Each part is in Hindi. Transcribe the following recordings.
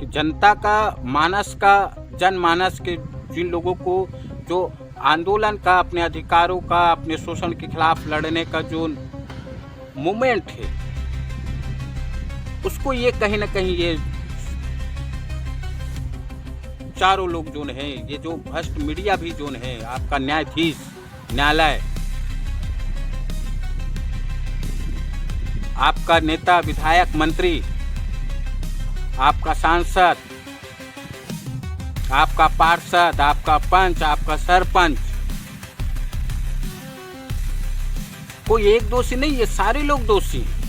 कि जनता का जनमानस के जिन लोगों को जो आंदोलन का, अपने अधिकारों का, अपने शोषण के खिलाफ लड़ने का जो मूवमेंट है, उसको ये कहीं ना कहीं ये चारों लोग जोन है, ये जो भ्रष्ट मीडिया भी जोन है, आपका न्यायाधीश, न्यायालय, आपका नेता, विधायक, मंत्री, आपका सांसद, आपका पार्षद, आपका पंच, आपका सरपंच, कोई एक दोषी नहीं, ये सारे लोग दोषी हैं।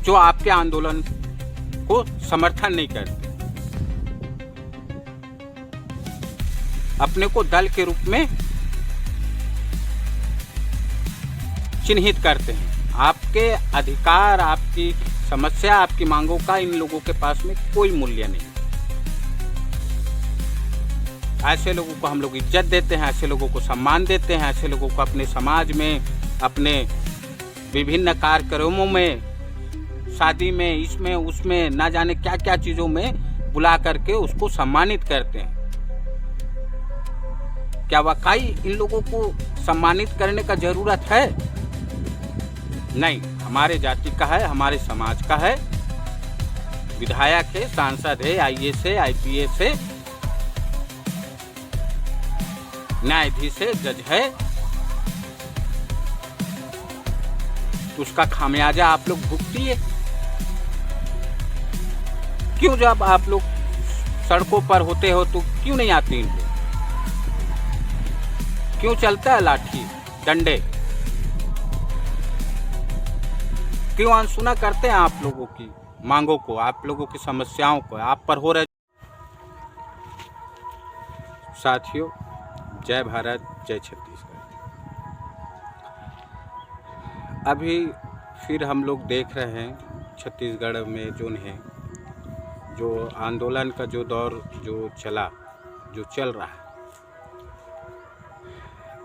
जो आपके आंदोलन को समर्थन नहीं करते, अपने को दल के रूप में चिन्हित करते हैं। आपके अधिकार, आपकी समस्या, आपकी मांगों का इन लोगों के पास में कोई मूल्य नहीं। ऐसे लोगों को हम लोग इज्जत देते हैं, ऐसे लोगों को सम्मान देते हैं, ऐसे लोगों को अपने समाज में, अपने विभिन्न कार्यक्रमों में, शादी में, इसमें उसमें, ना जाने क्या क्या चीज़ों में बुला करके उसको सम्मानित करते हैं। क्या वाकई इन लोगों को सम्मानित करने का जरूरत है? नहीं, हमारे जाति का है, हमारे समाज का है, विधायक है, सांसद है, आईएएस है, आईपीएस है, न्यायाधीश है, जज है, तो उसका खामियाजा आप लोग भुगतिए। क्यों जब आप लोग सड़कों पर होते हो तो क्यों नहीं आते इन लोग? क्यों चलता है लाठी डंडे? क्यों अनसुना करते हैं आप लोगों की मांगों को, आप लोगों की समस्याओं को? आप पर हो रहे साथियों, जय भारत, जय छत्तीसगढ़। अभी फिर हम लोग देख रहे हैं छत्तीसगढ़ में जो आंदोलन का जो दौर जो चल रहा है।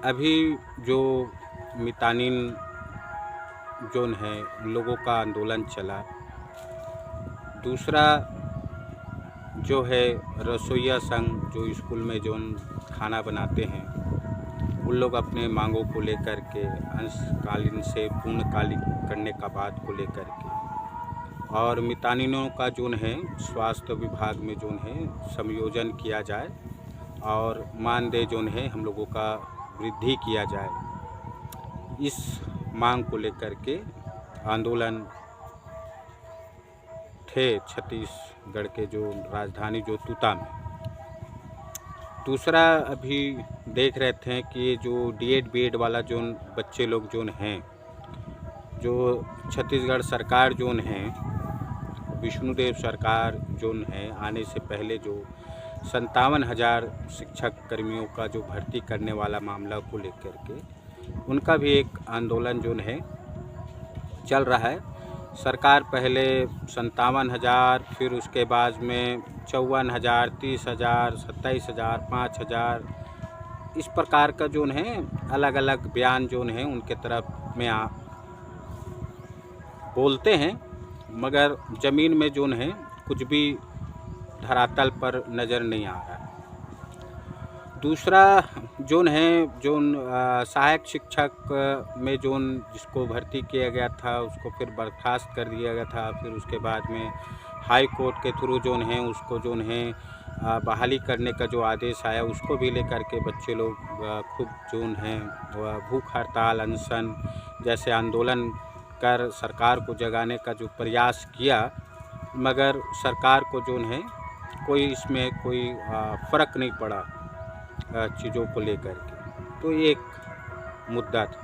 अभी जो मितानिन जोन है, उन लोगों का आंदोलन चला। दूसरा जो है रसोइया संघ, जो स्कूल में जो खाना बनाते हैं, उन लोग अपने मांगों को लेकर के अंशकालीन से पूर्णकालिक करने का बात को लेकर के, और मितानिनों का जोन है स्वास्थ्य विभाग में जोन है समायोजन किया जाए और मानदेय जोन है हम लोगों का वृद्धि किया जाए। इस मांग को लेकर के आंदोलन थे छत्तीसगढ़ के जो राजधानी जो तूता में। दूसरा अभी देख रहे थे कि ये जो डीएड बीएड वाला जोन बच्चे लोग जोन हैं, जो छत्तीसगढ़ सरकार जोन है, विष्णुदेव सरकार जोन है, आने से पहले जो 57,000 शिक्षक कर्मियों का जो भर्ती करने वाला मामला को लेकर के उनका भी एक आंदोलन जोन है चल रहा है। सरकार पहले 57,000, फिर उसके बाद में 54,000, 30,000, 27,000, 5,000, इस प्रकार का जोन है अलग अलग बयान जोन है उनके तरफ में बोलते हैं, मगर ज़मीन में जोन है कुछ भी धरातल पर नज़र नहीं आ रहा है। दूसरा जोन है सहायक शिक्षक में जोन जिसको भर्ती किया गया था उसको फिर बर्खास्त कर दिया गया था। फिर उसके बाद में हाई कोर्ट के थ्रू जोन है उसको जोन है बहाली करने का जो आदेश आया, उसको भी लेकर के बच्चे लोग खूब जोन है भूख हड़ताल, अनशन जैसे आंदोलन कर सरकार को जगाने का जो प्रयास किया, मगर सरकार को जोन है कोई इसमें कोई फ़र्क नहीं पड़ा चीज़ों को लेकर के। तो एक मुद्दा था।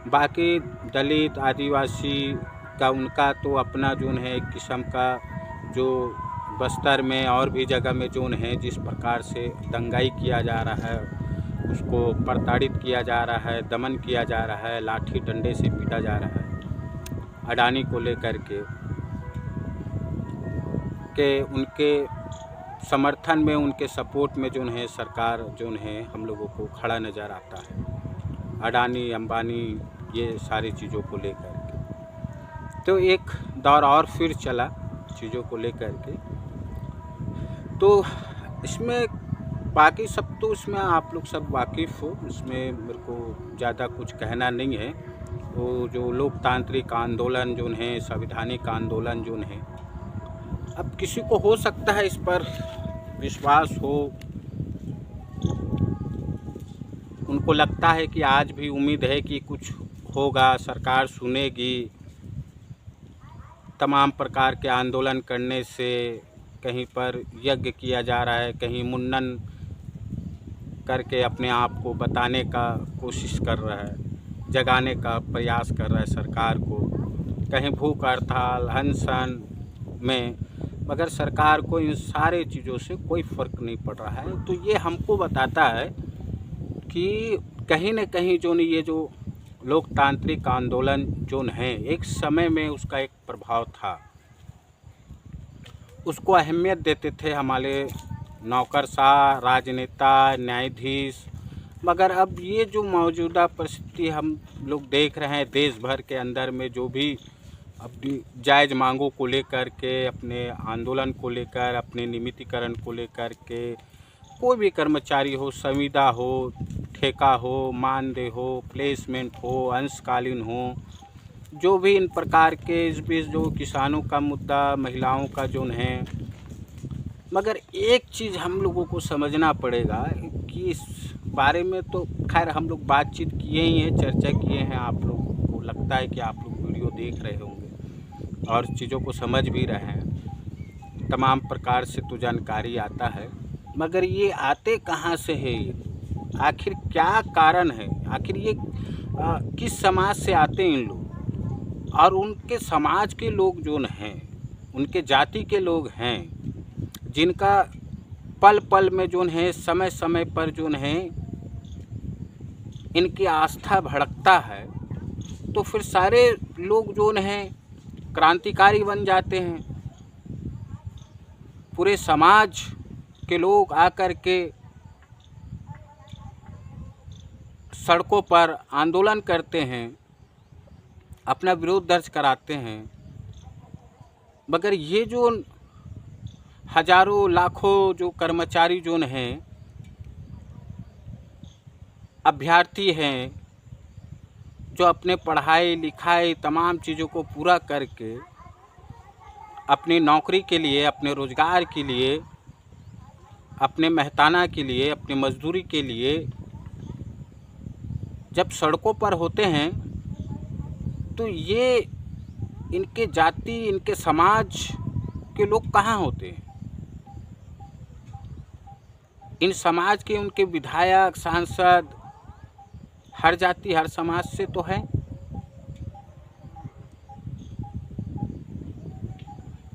बाकी दलित आदिवासी का उनका तो अपना जोन है एक किस्म का, जो बस्तर में और भी जगह में जोन है जिस प्रकार से दंगाई किया जा रहा है, उसको प्रताड़ित किया जा रहा है, दमन किया जा रहा है, लाठी डंडे से पीटा जा रहा है अडानी को लेकर के उनके समर्थन में, उनके सपोर्ट में जोन है सरकार जोन है हम लोगों को खड़ा नज़र आता है। अडानी, अंबानी, ये सारी चीज़ों को लेकर के तो एक दौर और फिर चला चीज़ों को लेकर के। तो इसमें बाकी सब तो इसमें आप लोग सब वाकिफ़ हो, इसमें मेरे को ज़्यादा कुछ कहना नहीं है। वो जो लोकतांत्रिक आंदोलन जो है, संवैधानिक आंदोलन जो है, अब किसी को हो सकता है इस पर विश्वास हो, उनको लगता है कि आज भी उम्मीद है कि कुछ होगा, सरकार सुनेगी, तमाम प्रकार के आंदोलन करने से कहीं पर यज्ञ किया जा रहा है, कहीं मुंडन करके अपने आप को बताने का कोशिश कर रहा है, जगाने का प्रयास कर रहा है सरकार को, कहीं भूख हड़ताल अनशन में, मगर सरकार को इन सारे चीज़ों से कोई फ़र्क नहीं पड़ रहा है। तो ये हमको बताता है कि कहीं न कहीं जो ये जो लोकतांत्रिक आंदोलन जो है, एक समय में उसका एक प्रभाव था, उसको अहमियत देते थे हमारे नौकरशाह, राजनेता, न्यायाधीश। मगर अब ये जो मौजूदा परिस्थिति हम लोग देख रहे हैं देश भर के अंदर में, जो भी अपनी जायज़ मांगों को लेकर के, अपने आंदोलन को लेकर, अपने नियमितीकरण को लेकर के, कोई भी कर्मचारी हो, संविदा हो, ठेका हो, मानदेय हो, प्लेसमेंट हो, अंशकालीन हो, जो भी इन प्रकार के, इस बीच जो किसानों का मुद्दा, महिलाओं का जो है। मगर एक चीज़ हम लोगों को समझना पड़ेगा कि इस बारे में तो खैर हम लोग बातचीत किए ही हैं, चर्चा किए हैं, आप लोगों को लगता है कि आप लोग वीडियो देख रहे होंगे और चीज़ों को समझ भी रहे हैं, तमाम प्रकार से तो जानकारी आता है। मगर ये आते कहाँ से है, ये आखिर क्या कारण है, आखिर ये किस समाज से आते हैं इन लोग, और उनके समाज के लोग जो हैं, उनके जाति के लोग हैं, जिनका पल पल में जो है, समय समय पर जो है इनकी आस्था भड़कता है, तो फिर सारे लोग जो हैं क्रांतिकारी बन जाते हैं। पूरे समाज के लोग आकर के सड़कों पर आंदोलन करते हैं, अपना विरोध दर्ज कराते हैं। मगर ये जो हजारों लाखों जो कर्मचारी जो हैं, अभ्यर्थी हैं, जो अपने पढ़ाई लिखाई तमाम चीज़ों को पूरा करके अपनी नौकरी के लिए, अपने रोज़गार के लिए, अपने मेहनताना के लिए, अपनी मजदूरी के लिए जब सड़कों पर होते हैं, तो ये इनके जाति, इनके समाज के लोग कहाँ होते हैं? इन समाज के उनके विधायक, सांसद हर जाति हर समाज से तो है।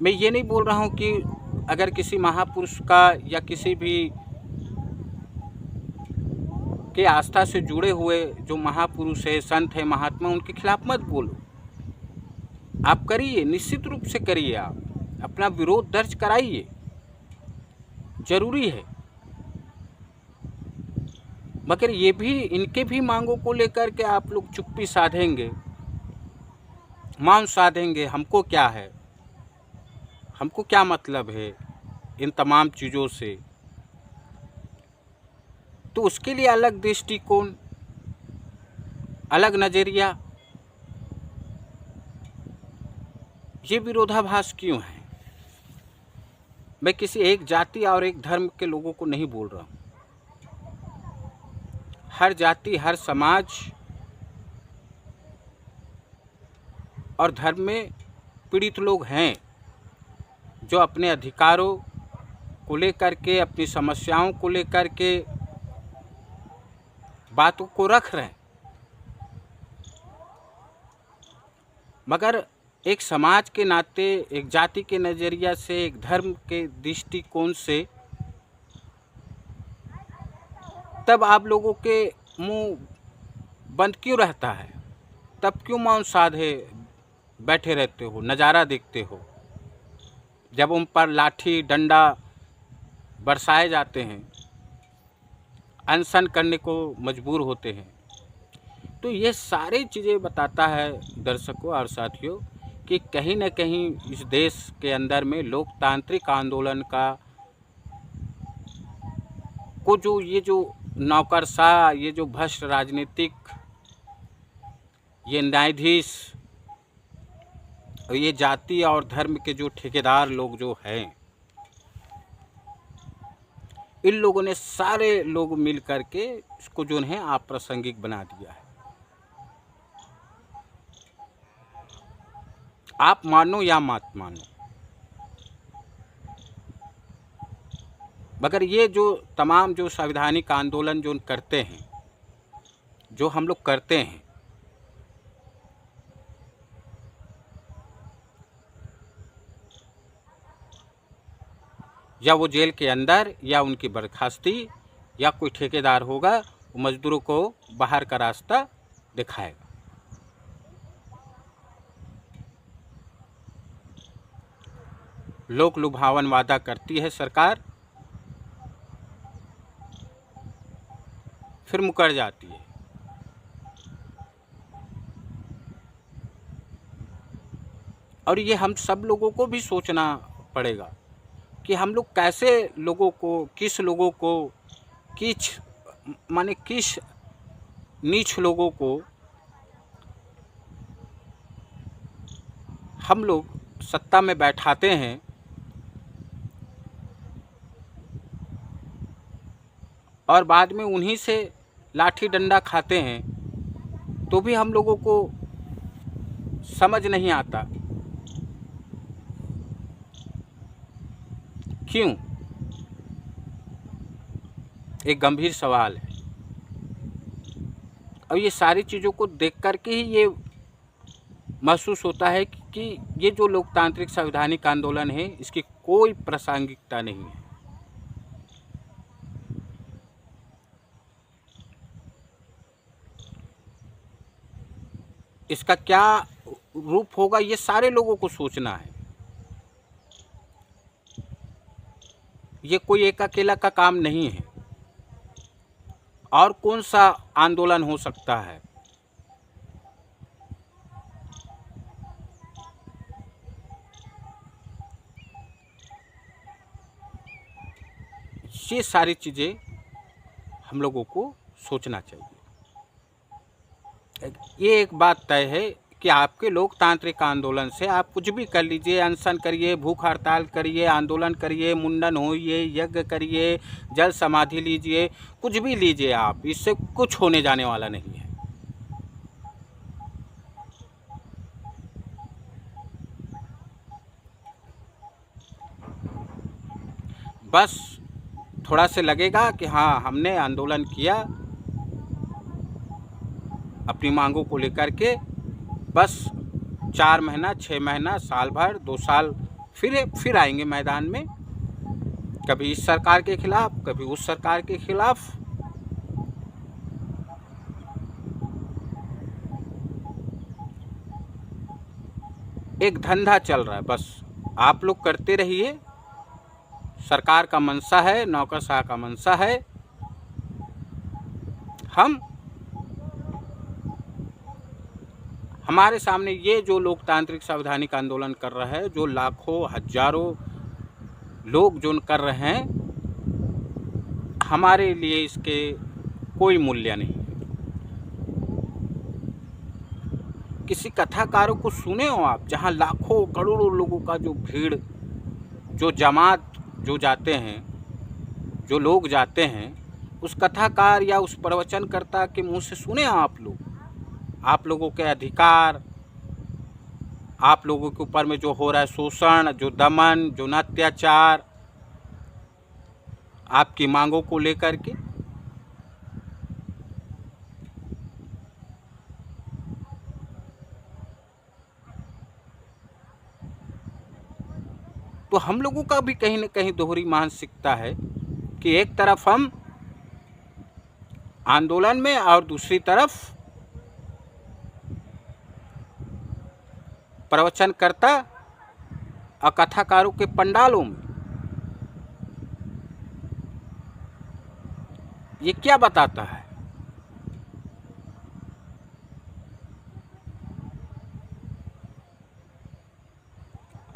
मैं ये नहीं बोल रहा हूँ कि अगर किसी महापुरुष का या किसी भी के आस्था से जुड़े हुए जो महापुरुष है, संत है, महात्मा, उनके खिलाफ मत बोलो। आप करिए, निश्चित रूप से करिए, आप अपना विरोध दर्ज कराइए, जरूरी है। मगर ये भी, इनके भी मांगों को लेकर के आप लोग चुप्पी साधेंगे, मौन साधेंगे, हमको क्या है, हमको क्या मतलब है इन तमाम चीज़ों से, तो उसके लिए अलग दृष्टिकोण, अलग नज़रिया, ये विरोधाभास क्यों है? मैं किसी एक जाति और एक धर्म के लोगों को नहीं बोल रहा हूँ। हर जाति, हर समाज और धर्म में पीड़ित लोग हैं, जो अपने अधिकारों को लेकर के, अपनी समस्याओं को लेकर के बातों को रख रहे हैं। मगर एक समाज के नाते, एक जाति के नज़रिया से, एक धर्म के दृष्टिकोण से, तब आप लोगों के मुंह बंद क्यों रहता है? तब क्यों मौन साधे बैठे रहते हो, नज़ारा देखते हो, जब उन पर लाठी डंडा बरसाए जाते हैं, अनशन करने को मजबूर होते हैं? तो ये सारी चीज़ें बताता है दर्शकों और साथियों कि कहीं न कहीं इस देश के अंदर में लोकतांत्रिक आंदोलन का को जो नौकरशाह, ये जो भ्रष्ट राजनीतिक, ये न्यायाधीश और ये जाति और धर्म के जो ठेकेदार लोग जो हैं, इन लोगों ने सारे लोग मिल कर के इसको जो है अप्रासंगिक बना दिया है। आप मानो या मत मानो, मगर ये जो तमाम जो संवैधानिक आंदोलन जो करते हैं, जो हम लोग करते हैं, या वो जेल के अंदर या उनकी बर्खास्ती या कोई ठेकेदार होगा वो मजदूरों को बाहर का रास्ता दिखाएगा। लोक लुभावन वादा करती है सरकार, फिर मुकर जाती है। और ये हम सब लोगों को भी सोचना पड़ेगा कि हम लोग कैसे लोगों को, किस लोगों को, किस नीच लोगों को हम लोग सत्ता में बैठाते हैं और बाद में उन्हीं से लाठी डंडा खाते हैं, तो भी हम लोगों को समझ नहीं आता क्यों। एक गंभीर सवाल है। और ये सारी चीज़ों को देख कर के ही ये महसूस होता है कि ये जो लोकतांत्रिक संवैधानिक आंदोलन है, इसकी कोई प्रासंगिकता नहीं है। इसका क्या रूप होगा, ये सारे लोगों को सोचना है। ये कोई एक अकेला का काम नहीं है। और कौन सा आंदोलन हो सकता है? ये सारी चीज़ें हम लोगों को सोचना चाहिए। ये एक बात तय है कि आपके लोकतांत्रिक आंदोलन से आप कुछ भी कर लीजिए, अनशन करिए, भूख हड़ताल करिए, आंदोलन करिए, मुंडन होइए, यज्ञ करिए, जल समाधि लीजिए, कुछ भी लीजिए आप, इससे कुछ होने जाने वाला नहीं है। बस थोड़ा से लगेगा कि हाँ हमने आंदोलन किया अपनी मांगों को लेकर के, बस 4 महीना, 6 महीना, साल भर, 2 साल फिर आएंगे मैदान में, कभी इस सरकार के खिलाफ, कभी उस सरकार के खिलाफ। एक धंधा चल रहा है, बस आप लोग करते रहिए। सरकार का मंशा है, नौकरशाह का मंशा है। हमारे सामने ये जो लोकतांत्रिक संवैधानिक आंदोलन कर रहा है, जो लाखों हजारों लोग जो कर रहे हैं, हमारे लिए इसके कोई मूल्य नहीं है। किसी कथाकारों को सुने हो आप, जहाँ लाखों करोड़ों लोगों का जो भीड़, जो जमात जो जाते हैं, जो लोग जाते हैं, उस कथाकार या उस प्रवचनकर्ता के मुंह से सुने आप लोग, आप लोगों के अधिकार, आप लोगों के ऊपर में जो हो रहा है शोषण, जो दमन, जो अत्याचार, आपकी मांगों को लेकर के। तो हम लोगों का भी कहीं न कहीं दोहरी मानसिकता है कि एक तरफ हम आंदोलन में और दूसरी तरफ प्रवचनकर्ता और कथाकारों के पंडालों में। ये क्या बताता है?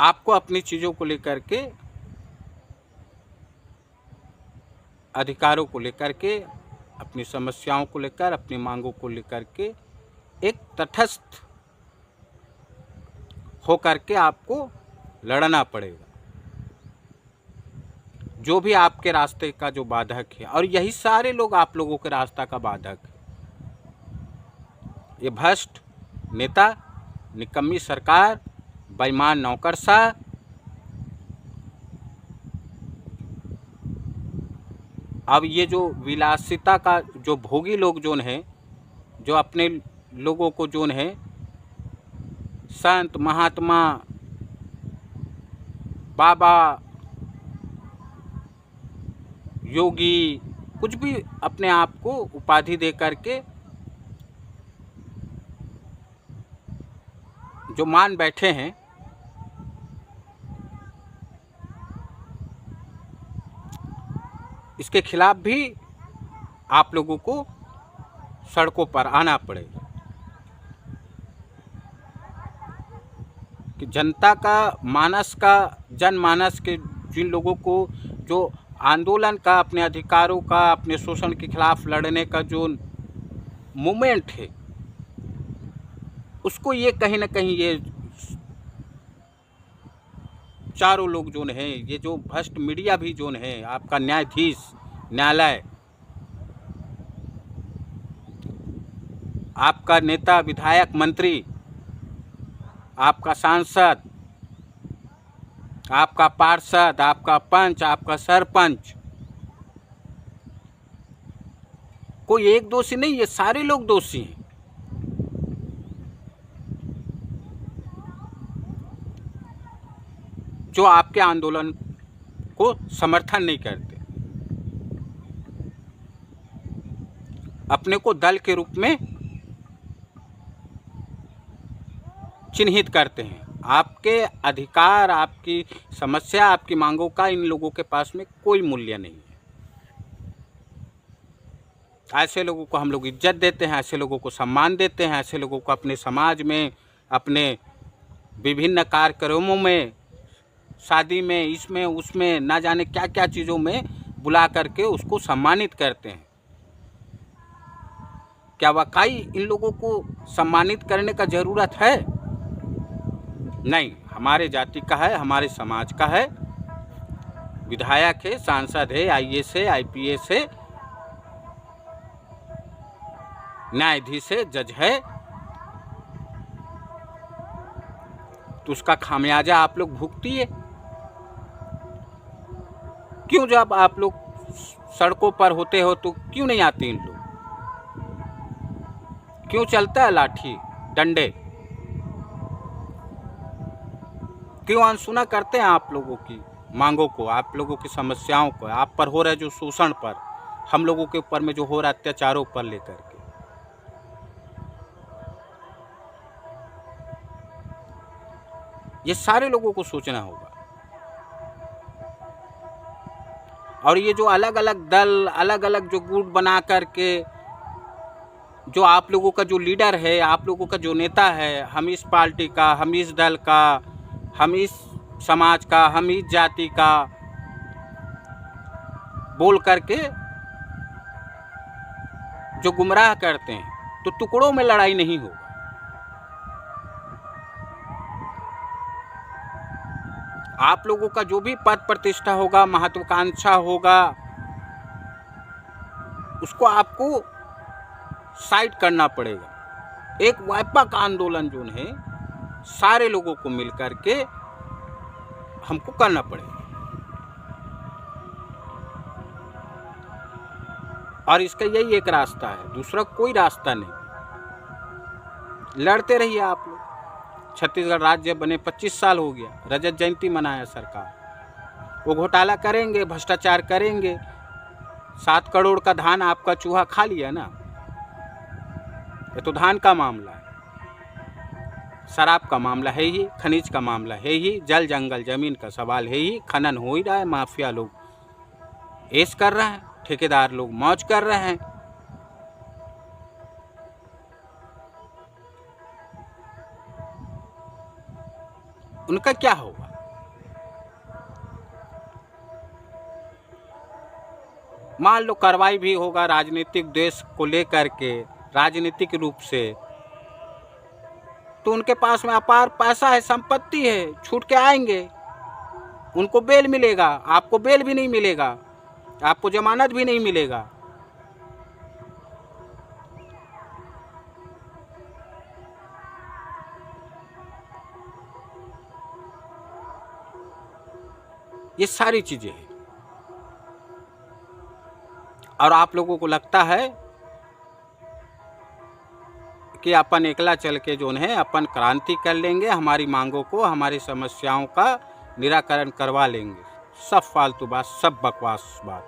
आपको अपनी चीज़ों को लेकर के, अधिकारों को लेकर के, अपनी समस्याओं को लेकर, अपनी मांगों को लेकर के एक तटस्थ होकर के आपको लड़ना पड़ेगा, जो भी आपके रास्ते का जो बाधक है। और यही सारे लोग आप लोगों के रास्ता का बाधक है। ये भ्रष्ट नेता, निकम्मी सरकार, बेईमान नौकरशाह, अब ये जो विलासिता का जो भोगी लोग जोन है, जो अपने लोगों को जोन है संत, महात्मा, बाबा, योगी, कुछ भी अपने आप को उपाधि दे करके जो मान बैठे हैं, इसके खिलाफ भी आप लोगों को सड़कों पर आना पड़ेगा कि जनता का मानस का, जनमानस के जिन लोगों को जो आंदोलन का, अपने अधिकारों का, अपने शोषण के खिलाफ लड़ने का जो मूवमेंट है, उसको ये कहीं ना कहीं ये चारों लोग जोन हैं, ये जो भ्रष्ट मीडिया भी जोन है, आपका न्यायाधीश, न्यायालय, आपका नेता, विधायक, मंत्री, आपका सांसद, आपका पार्षद, आपका पंच, आपका सरपंच, कोई एक दोषी नहीं, ये सारे लोग दोषी हैं। जो आपके आंदोलन को समर्थन नहीं करते, अपने को दल के रूप में चिन्हित करते हैं। आपके अधिकार, आपकी समस्या, आपकी मांगों का इन लोगों के पास में कोई मूल्य नहीं है। ऐसे लोगों को हम लोग इज्जत देते हैं, ऐसे लोगों को सम्मान देते हैं, ऐसे लोगों को अपने समाज में, अपने विभिन्न कार्यक्रमों में, शादी में, इसमें उसमें, ना जाने क्या क्या चीज़ों में बुला करके उसको सम्मानित करते हैं। क्या वाकई इन लोगों को सम्मानित करने का ज़रूरत है? नहीं, हमारे जाति का है, हमारे समाज का है, विधायक है, सांसद है, आईएएस है, आईपीएस है, न्यायाधीश है, जज है, तो उसका खामियाजा आप लोग भुगतिए। क्यों जब आप लोग सड़कों पर होते हो तो क्यों नहीं आते इन लोग? क्यों चलता है लाठी डंडे? क्यों अनसुना करते हैं आप लोगों की मांगों को, आप लोगों की समस्याओं को, आप पर हो रहे जो शोषण पर, हम लोगों के ऊपर में जो हो रहा अत्याचारों पर लेकर के? ये सारे लोगों को सोचना होगा। और ये जो अलग अलग दल, अलग अलग जो गुट बना करके, जो आप लोगों का जो लीडर है, आप लोगों का जो नेता है, हम इस पार्टी का, हम इस दल का, हम इस समाज का, हम इस जाति का बोल करके जो गुमराह करते हैं, तो टुकड़ों में लड़ाई नहीं होगा। आप लोगों का जो भी पद प्रतिष्ठा होगा, महत्वाकांक्षा होगा, उसको आपको साइड करना पड़ेगा। एक व्यापक आंदोलन जो है सारे लोगों को मिल करके हमको करना पड़ेगा। और इसका यही एक रास्ता है, दूसरा कोई रास्ता नहीं। लड़ते रहिए आप लोग। छत्तीसगढ़ राज्य बने 25 साल हो गया, रजत जयंती मनाया सरकार। वो घोटाला करेंगे, भ्रष्टाचार करेंगे, 7 करोड़ का धान आपका चूहा खा लिया ना। ये तो धान का मामला है, शराब का मामला है ही, खनिज का मामला है ही, जल जंगल जमीन का सवाल है ही, खनन हो ही रहा है, माफिया लोग ऐश कर रहे हैं, ठेकेदार लोग मौज कर रहे हैं। उनका क्या होगा? मान लो कार्रवाई भी होगा राजनीतिक द्वेष को लेकर के, राजनीतिक रूप से, तो उनके पास में अपार पैसा है, संपत्ति है, छूट के आएंगे, उनको बेल मिलेगा, आपको बेल भी नहीं मिलेगा, आपको जमानत भी नहीं मिलेगा। ये सारी चीजें हैं। और आप लोगों को लगता है कि अपन एकला चल के जो है अपन क्रांति कर लेंगे, हमारी मांगों को, हमारी समस्याओं का निराकरण करवा लेंगे। सब फालतू बात, सब बकवास बात।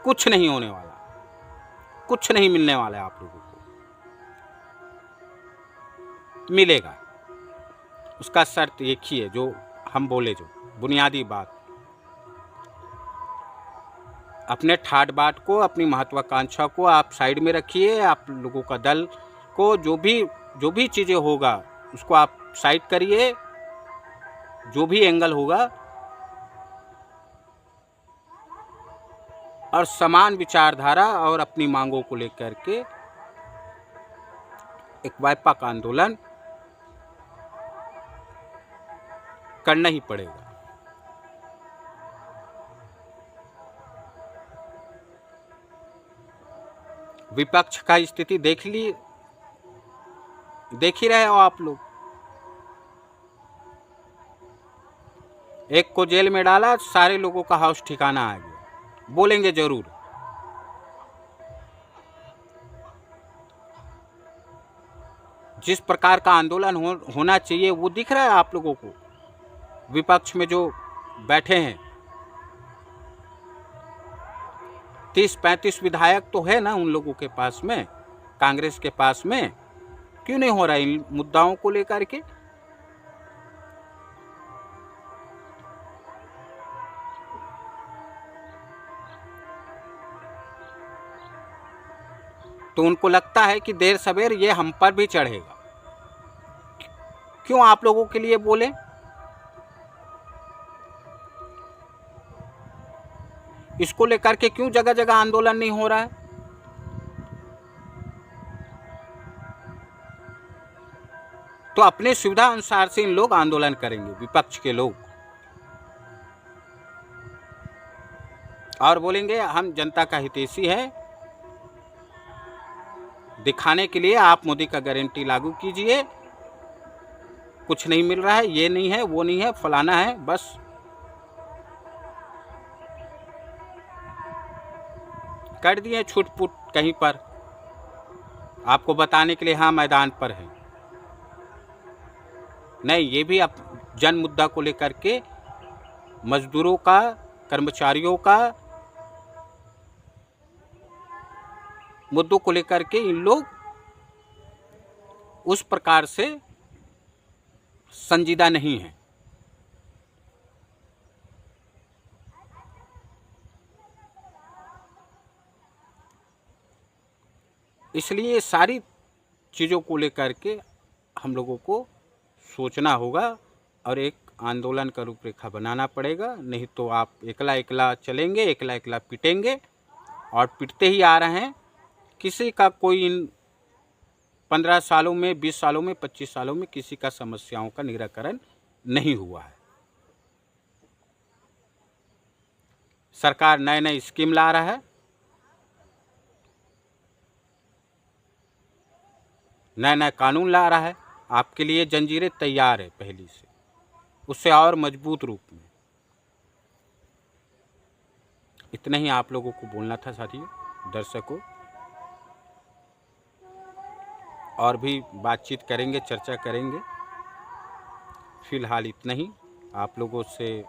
कुछ नहीं होने वाला, कुछ नहीं मिलने वाला है आप लोगों को। मिलेगा, उसका शर्त एक ही है, जो हम बोले, जो बुनियादी बात, अपने ठाट बाट को, अपनी महत्वाकांक्षा को आप साइड में रखिए। आप लोगों का दल को जो भी चीज़ें होगा उसको आप साइड करिए, जो भी एंगल होगा, और समान विचारधारा और अपनी मांगों को लेकर के एक व्यापक आंदोलन करना ही पड़ेगा। विपक्ष का स्थिति देख ही रहे हो आप लोग। एक को जेल में डाला, सारे लोगों का हाउस ठिकाना आ गया। बोलेंगे जरूर, जिस प्रकार का आंदोलन होना चाहिए वो दिख रहा है आप लोगों को। विपक्ष में जो बैठे हैं 30-35 विधायक तो है ना उन लोगों के पास में, कांग्रेस के पास में। क्यों नहीं हो रहा इन मुद्दाओं को लेकर के? तो उनको लगता है कि देर सवेर ये हम पर भी चढ़ेगा। क्यों आप लोगों के लिए बोले? इसको लेकर के क्यों जगह जगह आंदोलन नहीं हो रहा है? तो अपने सुविधा अनुसार से इन लोग आंदोलन करेंगे, विपक्ष के लोग, और बोलेंगे हम जनता का हितैषी है। दिखाने के लिए आप मोदी का गारंटी लागू कीजिए, कुछ नहीं मिल रहा है, ये नहीं है, वो नहीं है, फलाना है, बस कर दिए छूट-फूट कहीं पर आपको बताने के लिए हाँ मैदान पर है। नहीं, ये भी आप जन मुद्दा को लेकर के, मजदूरों का, कर्मचारियों का मुद्दों को लेकर के इन लोग उस प्रकार से संजीदा नहीं है। इसलिए सारी चीज़ों को लेकर के हम लोगों को सोचना होगा और एक आंदोलन का रूपरेखा बनाना पड़ेगा। नहीं तो आप एकला एकला चलेंगे, एकला एकला पिटेंगे, और पिटते ही आ रहे हैं। किसी का कोई इन 15 सालों में, 20 सालों में, 25 सालों में किसी का समस्याओं का निराकरण नहीं हुआ है। सरकार नए नए स्कीम ला रहा है, नया नया कानून ला रहा है, आपके लिए जंजीरें तैयार है पहली से, उससे और मजबूत रूप में। इतना ही आप लोगों को बोलना था साथियों, दर्शकों। और भी बातचीत करेंगे, चर्चा करेंगे। फिलहाल इतना ही। आप लोगों से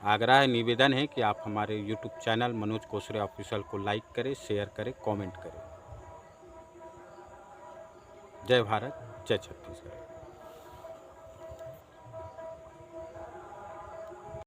आग्रह है, निवेदन है कि आप हमारे YouTube channel Manoj Kosare official को लाइक करें, शेयर करें, कमेंट करें। जय भारत, जय छत्तीसगढ़।